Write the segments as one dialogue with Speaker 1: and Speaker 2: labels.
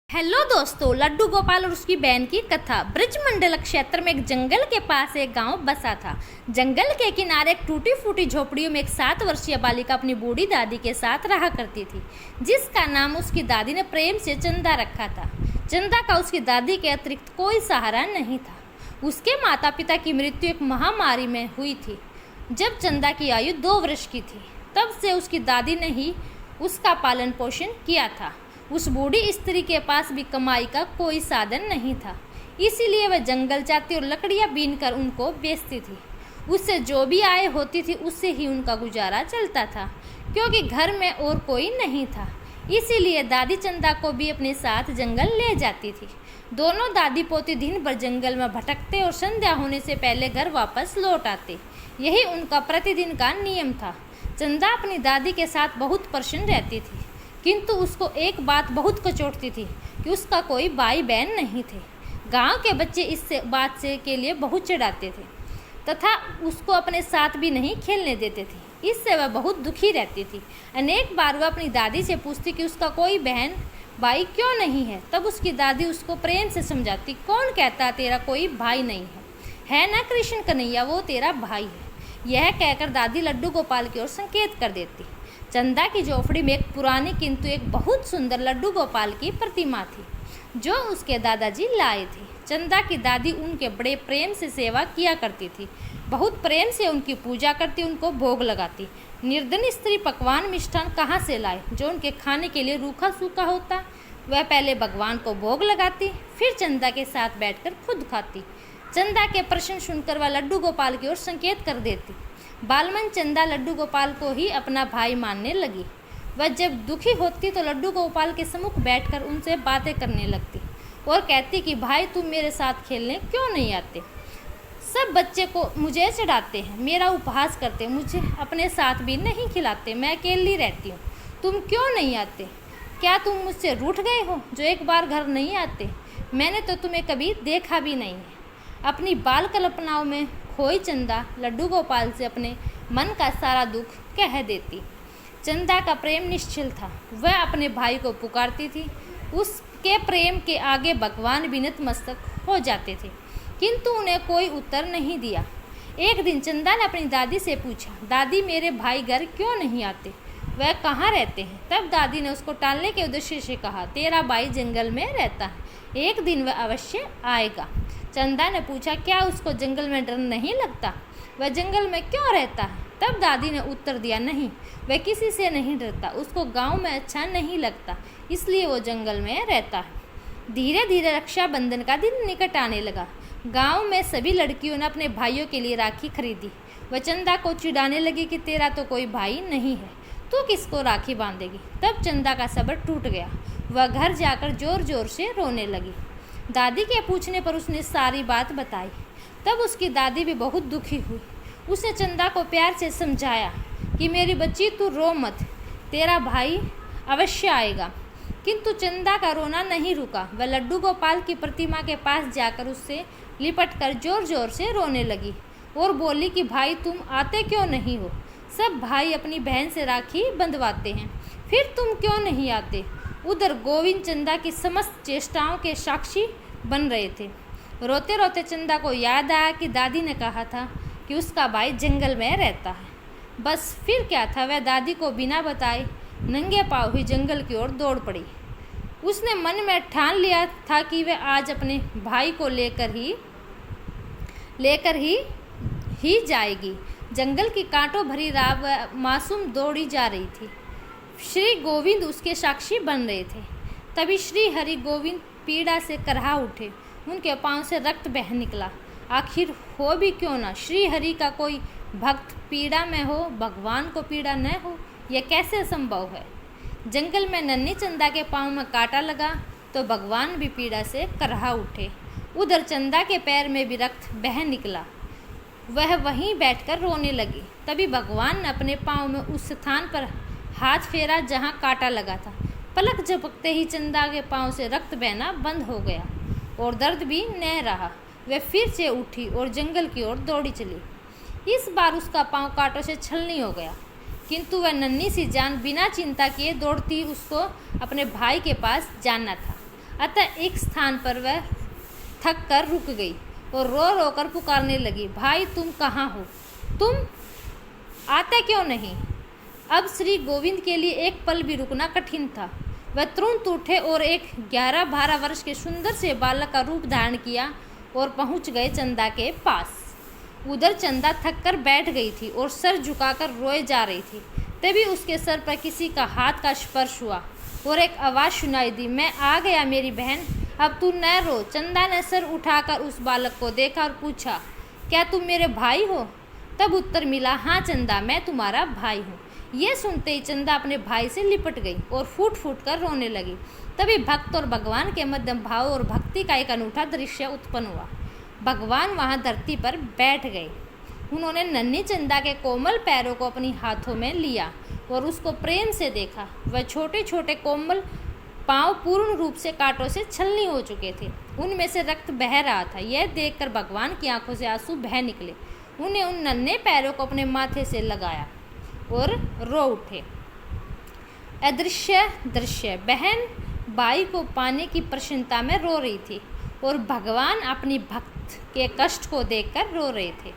Speaker 1: Hello दोस्तों, लड्डू गोपाल और उसकी बहन की कथा। ब्रजमंडल क्षेत्र में एक जंगल के पास एक गांव बसा था। जंगल के किनारे एक टूटी फूटी झोपड़ियों में एक 7 वर्षीय बालिका अपनी बूढ़ी दादी के साथ रहा करती थी, जिसका नाम उसकी दादी ने प्रेम से चंदा रखा था। चंदा का उसकी दादी के अतिरिक्त कोई सहारा नहीं था। उसके माता पिता की मृत्यु एक महामारी में हुई थी जब चंदा की आयु 2 वर्ष की थी। तब से उसकी दादी ने ही उसका पालन पोषण किया था। उस बूढ़ी स्त्री के पास भी कमाई का कोई साधन नहीं था, इसीलिए वह जंगल जाती और लकड़ियां बीनकर उनको बेचती थी। उससे जो भी आय होती थी उससे ही उनका गुजारा चलता था, क्योंकि घर में और कोई नहीं था। इसीलिए दादी चंदा को भी अपने साथ जंगल ले जाती थी। दोनों दादी पोती दिन भर जंगल में भटकते और संध्या होने से पहले घर वापस लौट आते। यही उनका प्रतिदिन का नियम था। चंदा अपनी दादी के साथ बहुत प्रसन्न रहती थी, किंतु उसको एक बात बहुत कचोटती थी कि उसका कोई भाई बहन नहीं थे। गांव के बच्चे इस बात से के लिए बहुत चिढ़ाते थे तथा उसको अपने साथ भी नहीं खेलने देते थे। इससे वह बहुत दुखी रहती थी। अनेक बार वह अपनी दादी से पूछती कि उसका कोई बहन भाई क्यों नहीं है। तब उसकी दादी उसको प्रेम से समझाती, कौन कहता तेरा कोई भाई नहीं है ना कृष्ण कन्हैया, वो तेरा भाई है। यह कहकर दादी लड्डू गोपाल की ओर संकेत कर देती। चंदा की झोपड़ी में एक पुरानी किंतु एक बहुत सुंदर लड्डू गोपाल की प्रतिमा थी, जो उसके दादाजी लाए थे। चंदा की दादी उनके बड़े प्रेम से सेवा किया करती थी, बहुत प्रेम से उनकी पूजा करती, उनको भोग लगाती। निर्धन स्त्री पकवान मिष्ठान कहाँ से लाए जो उनके खाने के लिए रूखा सूखा होता। वह पहले भगवान को भोग लगाती, फिर चंदा के साथ बैठकर खुद खाती। चंदा के प्रश्न सुनकर वह लड्डू गोपाल की ओर संकेत कर देती। बालमन चंदा लड्डू गोपाल को ही अपना भाई मानने लगी। वह जब दुखी होती तो लड्डू गोपाल के सम्मुख बैठकर उनसे बातें करने लगती और कहती कि भाई तुम मेरे साथ खेलने क्यों नहीं आते। सब बच्चे को मुझे चिढ़ाते हैं, मेरा उपहास करते हैं, मुझे अपने साथ भी नहीं खिलाते, मैं अकेली रहती हूँ। तुम क्यों नहीं आते? क्या तुम मुझसे रूठ गए हो जो एक बार घर नहीं आते? मैंने तो तुम्हें कभी देखा भी नहीं है। अपनी बाल कल्पनाओं में खोई चंदा लड्डू गोपाल से अपने मन का सारा दुख कह देती। चंदा का प्रेम निश्चल था, वह अपने भाई को पुकारती थी। उसके प्रेम के आगे भगवान भी नतमस्तक हो जाते थे, किंतु उन्हें कोई उत्तर नहीं दिया। एक दिन चंदा ने अपनी दादी से पूछा, दादी मेरे भाई घर क्यों नहीं आते, वह कहाँ रहते हैं? तब दादी ने उसको टालने के उद्देश्य से कहा, तेरा भाई जंगल में रहता है, एक दिन वह अवश्य आएगा। चंदा ने पूछा, क्या उसको जंगल में डर नहीं लगता? वह जंगल में क्यों रहता है? तब दादी ने उत्तर दिया, नहीं, वह किसी से नहीं डरता, उसको गांव में अच्छा नहीं लगता, इसलिए वो जंगल में रहता है। धीरे धीरे रक्षाबंधन का दिन निकट आने लगा। गांव में सभी लड़कियों ने अपने भाइयों के लिए राखी खरीदी। वह चंदा को चिढ़ाने लगी कि तेरा तो कोई भाई नहीं है, तू किसको राखी बांधेगी। तब चंदा का सब्र टूट गया, वह घर जाकर जोर जोर से रोने लगी। दादी के पूछने पर उसने सारी बात बताई। तब उसकी दादी भी बहुत दुखी हुई। उसने चंदा को प्यार से समझाया कि मेरी बच्ची तू रो मत, तेरा भाई अवश्य आएगा। किंतु चंदा का रोना नहीं रुका। वह लड्डू गोपाल की प्रतिमा के पास जाकर उससे लिपटकर जोर जोर से रोने लगी और बोली कि भाई तुम आते क्यों नहीं हो? सब भाई अपनी बहन से राखी बंधवाते हैं, फिर तुम क्यों नहीं आते? उधर गोविंद चंदा की समस्त चेष्टाओं के साक्षी बन रहे थे। रोते रोते चंदा को याद आया कि दादी ने कहा था कि उसका भाई जंगल में रहता है। बस फिर क्या था, वह दादी को बिना बताए नंगे पाँव ही जंगल की ओर दौड़ पड़ी। उसने मन में ठान लिया था कि वह आज अपने भाई को लेकर ही जाएगी। जंगल की कांटों भरी राह वह मासूम दौड़ी जा रही थी। श्री गोविंद उसके साक्षी बन रहे थे। तभी श्री हरि गोविंद पीड़ा से करहा उठे, उनके पांव से रक्त बह निकला। आखिर हो भी क्यों ना, श्री हरि का कोई भक्त पीड़ा में हो, भगवान को पीड़ा न हो, यह कैसे संभव है? जंगल में नन्ही चंदा के पांव में कांटा लगा तो भगवान भी पीड़ा से करहा उठे। उधर चंदा के पैर में भी रक्त बह निकला, वह वहीं बैठकर रोने लगी। तभी भगवान ने अपने पाँव में उस स्थान पर हाथ फेरा जहाँ कांटा लगा था। पलक झपकते ही चंदा के पाँव से रक्त बहना बंद हो गया और दर्द भी न रहा। वह फिर से उठी और जंगल की ओर दौड़ी चली। इस बार उसका पाँव कांटों से छलनी हो गया, किंतु वह नन्ही सी जान बिना चिंता किए दौड़ती उसको अपने भाई के पास जाना था। अतः एक स्थान पर वह थक कर रुक गई और रो रो कर पुकारने लगी, भाई तुम कहाँ हो, तुम आते क्यों नहीं। अब श्री गोविंद के लिए एक पल भी रुकना कठिन था। वह तुरंत उठे और एक 11-12 वर्ष के सुंदर से बालक का रूप धारण किया और पहुंच गए चंदा के पास। उधर चंदा थक कर बैठ गई थी और सर झुकाकर रोए जा रही थी। तभी उसके सर पर किसी का हाथ का स्पर्श हुआ और एक आवाज़ सुनाई दी, मैं आ गया मेरी बहन, अब तू न रो। चंदा ने सर उठाकर उस बालक को देखा और पूछा, क्या तुम मेरे भाई हो। तब उत्तर मिला, हाँ चंदा, मैं तुम्हारा भाई हूँ। यह सुनते ही चंदा अपने भाई से लिपट गई और फूट फूट कर रोने लगी। तभी भक्त और भगवान के मध्यम भाव और भक्ति का एक अनूठा दृश्य उत्पन्न हुआ। भगवान वहाँ धरती पर बैठ गए। उन्होंने नन्ही चंदा के कोमल पैरों को अपनी हाथों में लिया और उसको प्रेम से देखा। वह छोटे छोटे कोमल पांव पूर्ण रूप से कांटों से छलनी हो चुके थे, उनमें से रक्त बह रहा था। यह देखकर भगवान की आंखों से आंसू बह निकले। उन्हें उन नन्हे पैरों को अपने माथे से लगाया और रो उठे। अदृश्य दृश्य, बहन भाई को पाने की प्रसन्नता में रो रही थी और भगवान अपनी भक्त के कष्ट को देखकर रो रहे थे।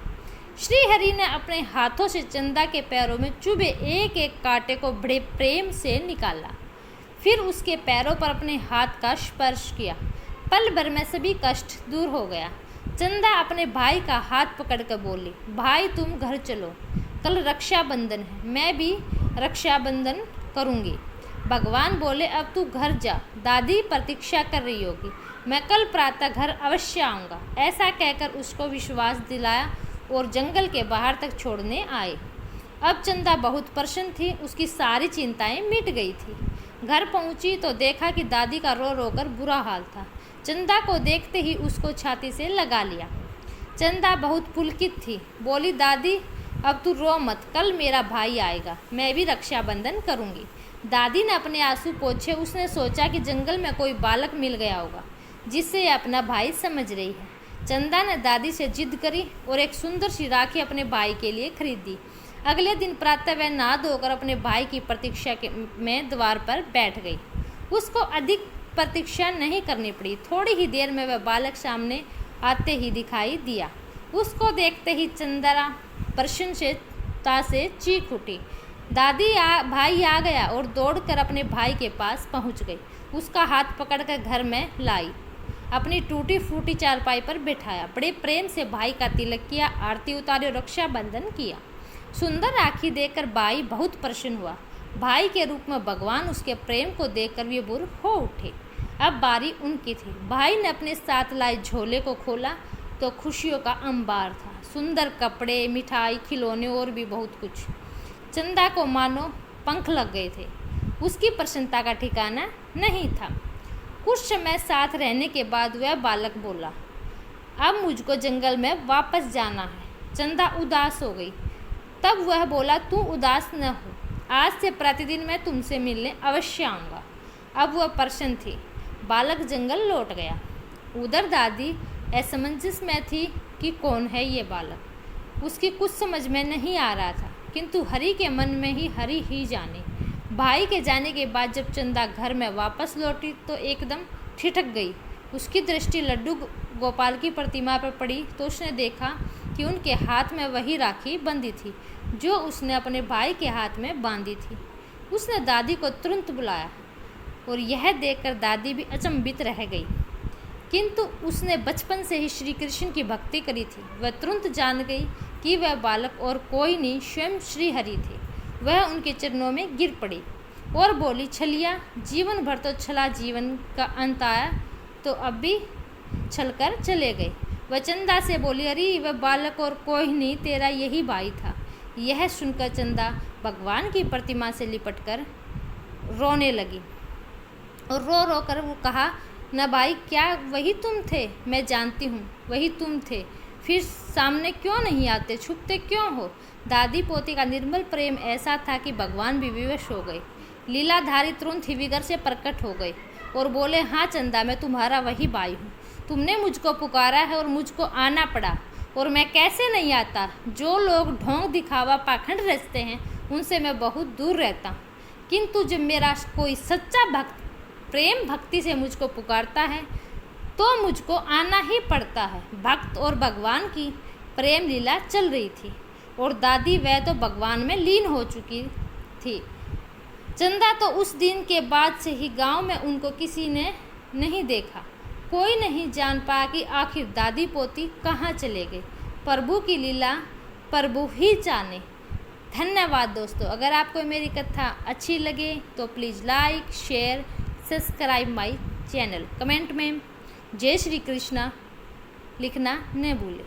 Speaker 1: श्री हरि ने अपने हाथों से चंदा के पैरों में चुभे एक एक कांटे को बड़े प्रेम से निकाला। फिर उसके पैरों पर अपने हाथ का स्पर्श किया। पल भर में सभी कष्ट दूर हो गया। चंदा अपने भाई का हाथ पकड़कर बोली, भाई तुम घर चलो, कल रक्षाबंधन है, मैं भी रक्षाबंधन करूंगी। भगवान बोले, अब तू घर जा, दादी प्रतीक्षा कर रही होगी, मैं कल प्रातः घर अवश्य आऊँगा। ऐसा कहकर उसको विश्वास दिलाया और जंगल के बाहर तक छोड़ने आए। अब चंदा बहुत प्रसन्न थी, उसकी सारी चिंताएं मिट गई थी। घर पहुंची तो देखा कि दादी का रो रो कर बुरा हाल था। चंदा को देखते ही उसको छाती से लगा लिया। चंदा बहुत पुलकित थी, बोली, दादी अब तू रो मत, कल मेरा भाई आएगा, मैं भी रक्षाबंधन करूंगी। दादी ने अपने आंसू पोंछे। उसने सोचा कि जंगल में कोई बालक मिल गया होगा जिससे अपना भाई समझ रही है। चंदा ने दादी से जिद करी और एक सुंदर सी राखी अपने भाई के लिए खरीदी। अगले दिन प्रातः वह नहा धोकर अपने भाई की प्रतीक्षा में द्वार पर बैठ गई। उसको अधिक प्रतीक्षा नहीं करनी पड़ी। थोड़ी ही देर में वह बालक सामने आते ही दिखाई दिया। उसको देखते ही चंदा प्रसन्नता से चीख उठी, दादी भाई आ गया, और दौड़कर अपने भाई के पास पहुंच गई। उसका हाथ पकड़कर घर में लाई, अपनी टूटी फूटी चारपाई पर बिठाया, बड़े प्रेम से भाई का तिलक किया, आरती उतारी और रक्षाबंधन किया। सुंदर राखी देखकर भाई बहुत प्रसन्न हुआ। भाई के रूप में भगवान उसके प्रेम को देखकर विभोर हो उठे। अब बारी उनकी थी। भाई ने अपने साथ लाए झोले को खोला तो खुशियों का अंबार था। सुंदर कपड़े, मिठाई, खिलौने और भी बहुत कुछ। चंदा को मानो पंख लग गए थे। उसकी प्रसन्नता का ठिकाना नहीं था। कुछ समय साथ रहने के बाद वह बालक बोला, अब मुझको जंगल में वापस जाना है। चंदा उदास हो गई। तब वह बोला, तू उदास न हो, आज से प्रतिदिन मैं तुमसे मिलने अवश्य आऊँगा। अब वह प्रसन्न थी। बालक जंगल लौट गया। उधर दादी असमंजस में थी कि कौन है ये बालक। उसकी कुछ समझ में नहीं आ रहा था, किंतु हरि के मन में ही हरि ही जाने। भाई के जाने के बाद जब चंदा घर में वापस लौटी तो एकदम ठिठक गई। उसकी दृष्टि लड्डू गोपाल की प्रतिमा पर पड़ी तो उसने देखा कि उनके हाथ में वही राखी बंधी थी जो उसने अपने भाई के हाथ में बांधी थी। उसने दादी को तुरंत बुलाया और यह देखकर दादी भी अचंभित रह गई, किंतु उसने बचपन से ही श्री कृष्ण की भक्ति करी थी। वह तुरंत जान गई कि वह बालक और कोई नहीं, स्वयं श्री हरि थे। वह उनके चरणों में गिर पड़ी और बोली, छलिया, जीवन भर तो छला, जीवन का अंत आया तो अब भी छलकर चले गए। वह चंदा से बोली, अरे वह बालक और कोई नहीं, तेरा यही भाई था। यह सुनकर चंदा भगवान की प्रतिमा से लिपटकर रोने लगी और रो रो कर वो कहा, न भाई, क्या वही तुम थे? मैं जानती हूँ वही तुम थे, फिर सामने क्यों नहीं आते, छुपते क्यों हो? दादी पोती का निर्मल प्रेम ऐसा था कि भगवान भी विवश हो गए। लीलाधारी तुरंत ही विगर से प्रकट हो गए और बोले, हाँ चंदा, मैं तुम्हारा वही भाई हूँ। तुमने मुझको पुकारा है और मुझको आना पड़ा, और मैं कैसे नहीं आता। जो लोग ढोंग दिखावा पाखंड रचते हैं उनसे मैं बहुत दूर रहता हूँ, किंतु जब मेरा कोई सच्चा भक्त प्रेम भक्ति से मुझको पुकारता है तो मुझको आना ही पड़ता है। भक्त और भगवान की प्रेम लीला चल रही थी और दादी वह तो भगवान में लीन हो चुकी थी। चंदा तो उस दिन के बाद से ही गांव में उनको किसी ने नहीं देखा। कोई नहीं जान पाया कि आखिर दादी पोती कहाँ चले गए। प्रभु की लीला प्रभु ही जाने। धन्यवाद दोस्तों। अगर आपको मेरी कथा अच्छी लगे तो please like share subscribe my channel. Comment में जय श्री कृष्णा लिखना न भूलें।